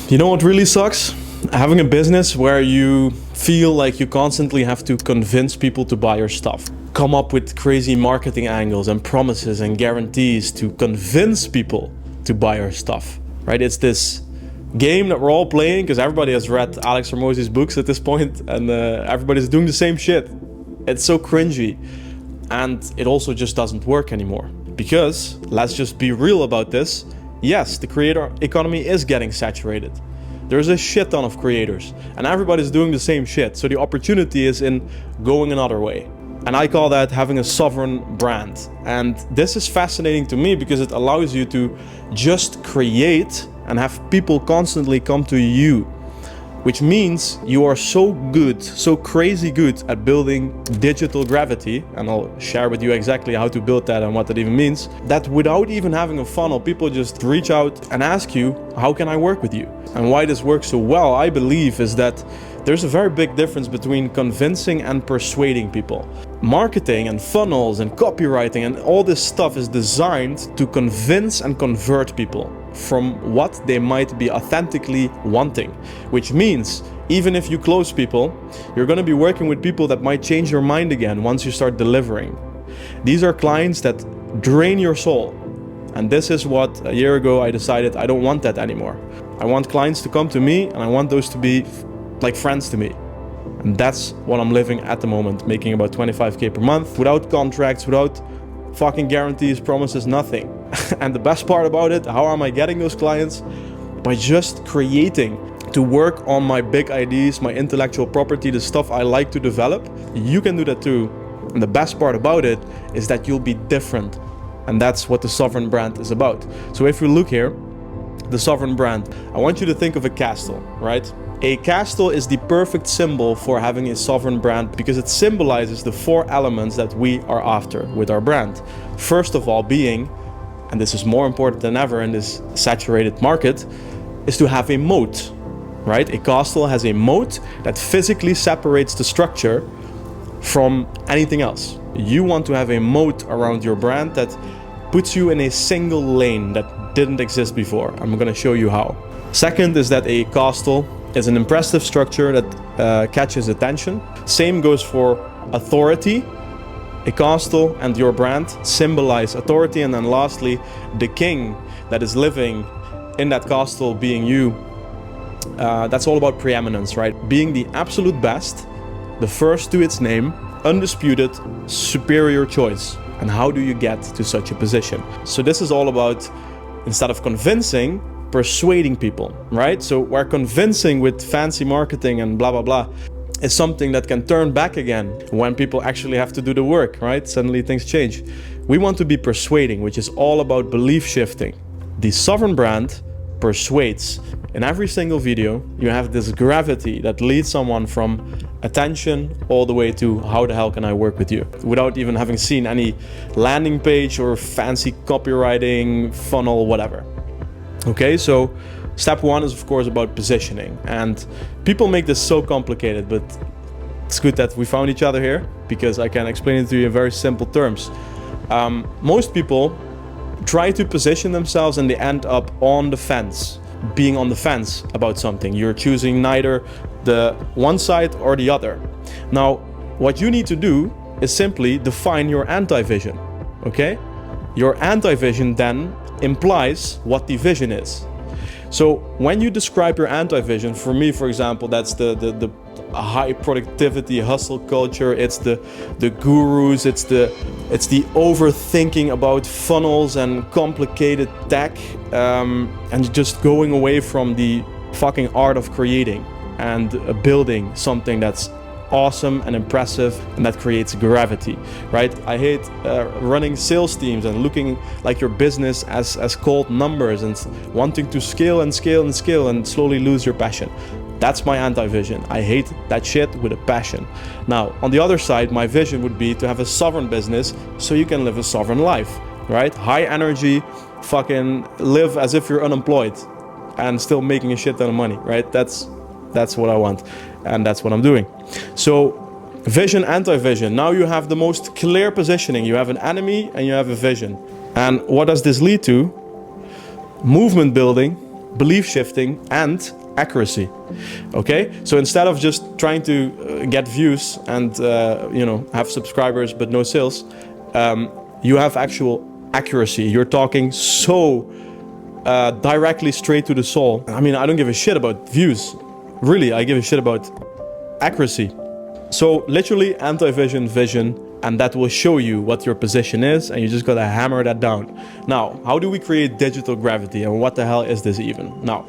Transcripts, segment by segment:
You know what really sucks? Having a business where you feel like you constantly have to convince people to buy your stuff. Come up with crazy marketing angles and promises and guarantees to convince people to buy your stuff, right? It's this game that we're all playing because everybody has read Alex Hormozi's books at this point, and everybody's doing the same shit. It's so cringy, and it also just doesn't work anymore. Because, let's just be real about this, yes, the creator economy is getting saturated. There's a shit ton of creators, and everybody's doing the same shit, so the opportunity is in going another way. And I call that having a sovereign brand. And this is fascinating to me because it allows you to just create and have people constantly come to you, which means you are so good, so crazy good at building digital gravity, and I'll share with you exactly how to build that and what that even means, that without even having a funnel, people just reach out and ask you, how can I work with you? And why this works so well, I believe, is that there's a very big difference between convincing and persuading people. Marketing and funnels and copywriting and all this stuff is designed to convince and convert people from what they might be authentically wanting. Which means, even if you close people, you're going to be working with people that might change your mind again once you start delivering. These are clients that drain your soul. And this is what a year ago I decided I don't want that anymore. I want clients to come to me, and I want those to be like friends to me. And that's what I'm living at the moment, making about 25K per month without contracts, without fucking guarantees, promises, nothing. And the best part about it, how am I getting those clients? By just creating to work on my big ideas, my intellectual property, the stuff I like to develop. You can do that too. And the best part about it is that you'll be different. And that's what the sovereign brand is about. So if you look here, the sovereign brand, I want you to think of a castle, right? A castle is the perfect symbol for having a sovereign brand because it symbolizes the 4 elements that we are after with our brand. First of all being, and this is more important than ever in this saturated market, is to have a moat, right? A castle has a moat that physically separates the structure from anything else. You want to have a moat around your brand that puts you in a single lane that didn't exist before. I'm going to show you how. Second is that a castle is an impressive structure that catches attention. Same goes for authority. A castle and your brand symbolize authority. And then lastly, the king that is living in that castle being you. That's all about preeminence, right? Being the absolute best, the first to its name, undisputed, superior choice. And how do you get to such a position? So this is all about, instead of convincing, persuading people, right? So where convincing with fancy marketing and blah, blah, blah is something that can turn back again when people actually have to do the work, right? Suddenly things change. We want to be persuading, which is all about belief shifting. The sovereign brand persuades. In every single video, you have this gravity that leads someone from attention all the way to how the hell can I work with you without even having seen any landing page or fancy copywriting, funnel, whatever. Okay, so step 1 is of course about positioning, and people make this so complicated, but it's good that we found each other here because I can explain it to you in very simple terms. Most people try to position themselves and they end up on the fence, being on the fence about something. You're choosing neither the one side or the other. Now, what you need to do is simply define your anti-vision, okay? Your anti-vision then implies what the vision is. So when you describe your anti-vision, for me, for example, that's the high productivity hustle culture. It's the gurus. It's the overthinking about funnels and complicated tech, and just going away from the fucking art of creating and building something that's awesome and impressive and that creates gravity, right? I hate running sales teams and looking like your business as cold numbers and wanting to scale and scale and scale and slowly lose your passion. That's my anti-vision. I hate that shit with a passion. Now, on the other side, my vision would be to have a sovereign business so you can live a sovereign life, right? High energy, fucking live as if you're unemployed and still making a shit ton of money, right? That's what I want, and that's what I'm doing. So vision, anti-vision. Now you have the most clear positioning. You have an enemy and you have a vision. And what does this lead to? Movement building, belief shifting, and accuracy. Okay, so instead of just trying to get views and have subscribers but no sales, you have actual accuracy. You're talking so directly straight to the soul. I mean, I don't give a shit about views. Really, I give a shit about accuracy. So literally anti-vision, vision, and that will show you what your position is, and you just gotta hammer that down. Now, how do we create digital gravity, and what the hell is this even? Now,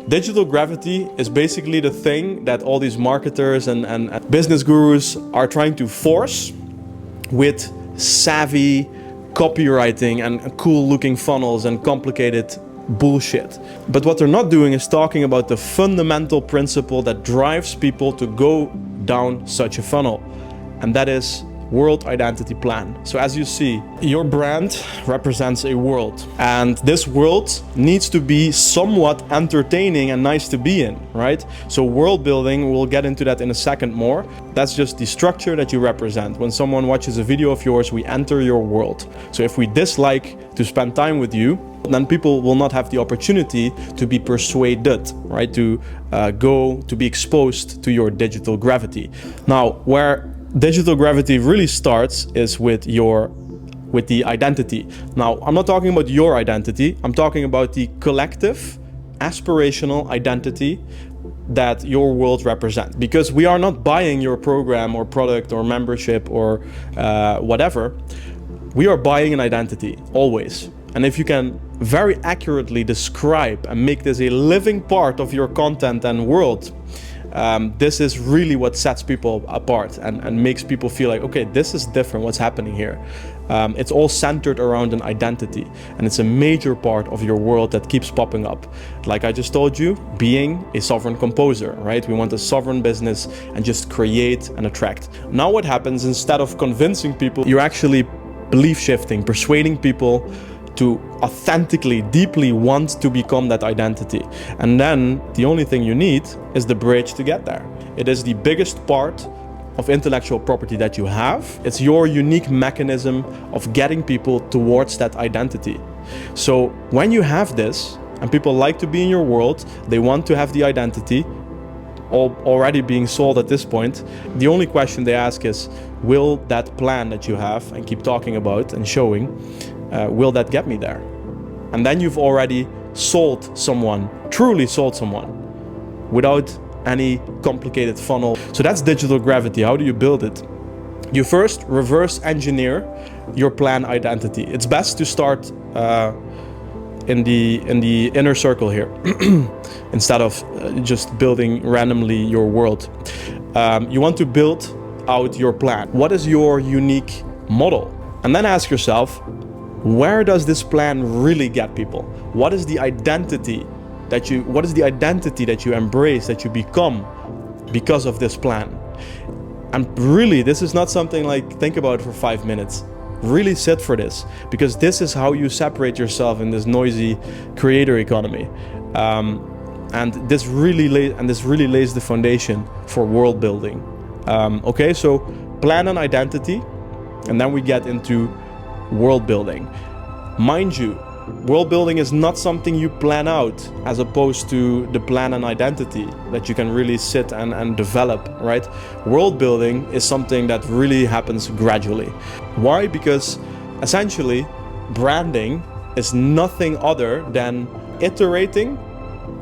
digital gravity is basically the thing that all these marketers and business gurus are trying to force with savvy copywriting and cool looking funnels and complicated bullshit. But what they're not doing is talking about the fundamental principle that drives people to go down such a funnel, and that is world identity plan. So as you see, your brand represents a world, and this world needs to be somewhat entertaining and nice to be in, right? So world building, we'll get into that in a second more. That's just the structure that you represent. When someone watches a video of yours, we enter your world. So if we dislike to spend time with you, then people will not have the opportunity to be persuaded, right? To be exposed to your digital gravity. Now, where digital gravity really starts is with the identity. Now, I'm not talking about your identity. I'm talking about the collective, aspirational identity that your world represents. Because we are not buying your program or product or membership or whatever. We are buying an identity, always. And if you can very accurately describe and make this a living part of your content and world, this is really what sets people apart and makes people feel like, okay, this is different, what's happening here. It's all centered around an identity, and it's a major part of your world that keeps popping up. Like I just told you, being a sovereign composer, right? We want a sovereign business and just create and attract. Now what happens, instead of convincing people, you're actually belief shifting, persuading people to authentically, deeply want to become that identity. And then the only thing you need is the bridge to get there. It is the biggest part of intellectual property that you have. It's your unique mechanism of getting people towards that identity. So when you have this, and people like to be in your world, they want to have the identity, already being sold at this point, the only question they ask is, will that plan that you have and keep talking about and showing, will that get me there? And then you've already sold someone, truly sold someone, without any complicated funnel. So that's digital gravity. How do you build it? You first reverse engineer your plan identity. It's best to start in the inner circle here, instead of just building randomly your world. You want to build out your plan. What is your unique model? And then ask yourself, where does this plan really get people? What is the identity that you embrace, that you become because of this plan? And really, this is not something like think about it for 5 minutes. Really sit for this, because this is how you separate yourself in this noisy creator economy. And this really lays the foundation for world building. Okay, so plan and identity, and then we get into world building. Mind you, world building is not something you plan out, as opposed to the plan and identity that you can really sit and develop, right? World building is something that really happens gradually. Why? Because essentially branding is nothing other than iterating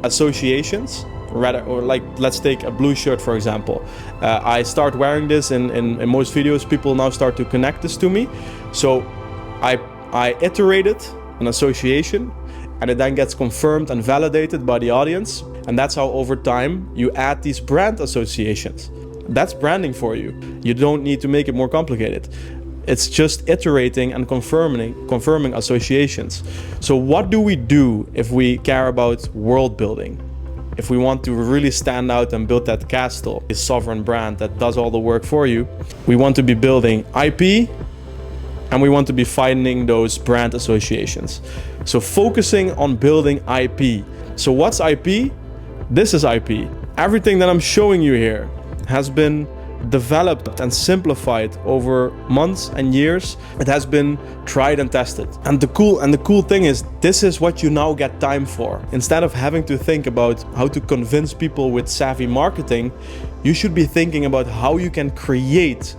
associations. Or like, let's take a blue shirt for example. I start wearing this in most videos. People now start to connect this to me. So I iterated an association, and it then gets confirmed and validated by the audience. And that's how over time you add these brand associations. That's branding for you. You don't need to make it more complicated. It's just iterating and confirming associations. So what do we do if we care about world building? If we want to really stand out and build that castle, a sovereign brand that does all the work for you, we want to be building IP, and we want to be finding those brand associations. So focusing on building IP. So what's IP? This is IP. Everything that I'm showing you here has been developed and simplified over months and years. It has been tried and tested. And the cool thing is, this is what you now get time for. Instead of having to think about how to convince people with savvy marketing, you should be thinking about how you can create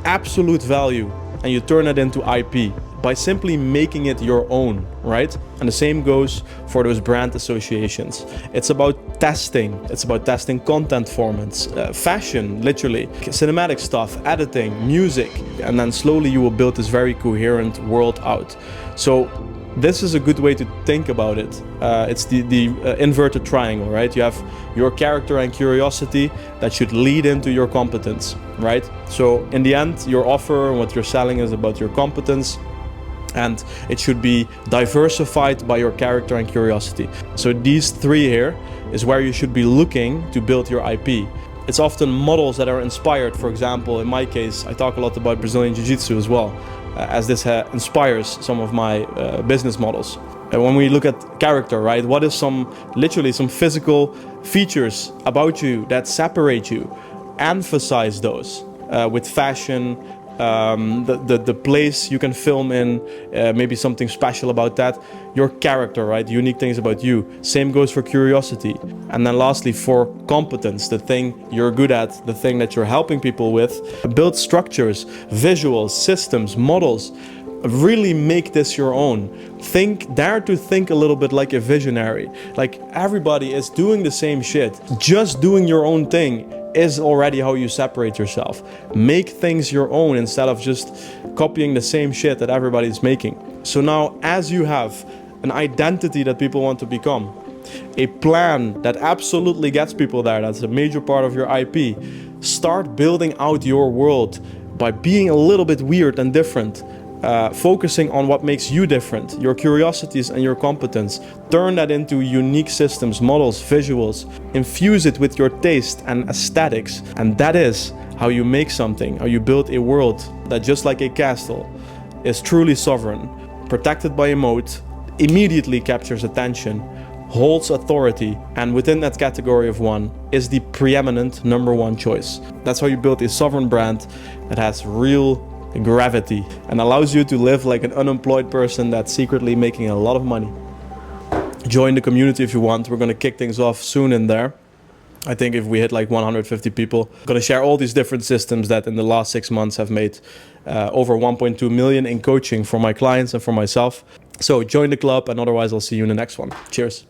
absolute value and you turn it into IP by simply making it your own, right? And the same goes for those brand associations. It's about testing. It's about testing content formats, fashion, literally, cinematic stuff, editing, music, and then slowly you will build this very coherent world out. So this is a good way to think about it. It's the inverted triangle, right? You have your character and curiosity that should lead into your competence, right? So in the end, your offer and what you're selling is about your competence, and it should be diversified by your character and curiosity. So these three here is where you should be looking to build your IP. It's often models that are inspired. For example, in my case, I talk a lot about Brazilian Jiu-Jitsu as well, as this inspires some of my business models. And when we look at character, right, what is literally some physical features about you that separate you? Emphasize those with fashion, the place you can film in, maybe something special about that. Your character, right? Unique things about you. Same goes for curiosity. And then lastly, for competence, the thing you're good at, the thing that you're helping people with. Build structures, visuals, systems, models. Really make this your own. Dare to think a little bit like a visionary. Like, everybody is doing the same shit. Just doing your own thing is already how you separate yourself. Make things your own instead of just copying the same shit that everybody's making. So now, as you have an identity that people want to become, a plan that absolutely gets people there, that's a major part of your IP, start building out your world by being a little bit weird and different. Focusing on what makes you different, your curiosities and your competence. Turn that into unique systems, models, visuals. Infuse it with your taste and aesthetics. And that is how you make something, how you build a world that, just like a castle, is truly sovereign, protected by a moat, immediately captures attention, holds authority, and within that category of one is the preeminent number one choice. That's how you build a sovereign brand that has real gravity and allows you to live like an unemployed person that's secretly making a lot of money. Join the community if you want. We're going to kick things off soon in there. I think if we hit like 150 people, I'm going to share all these different systems that in the last 6 months have made over 1.2 million in coaching for my clients and for myself. So join the club, and otherwise I'll see you in the next one. Cheers.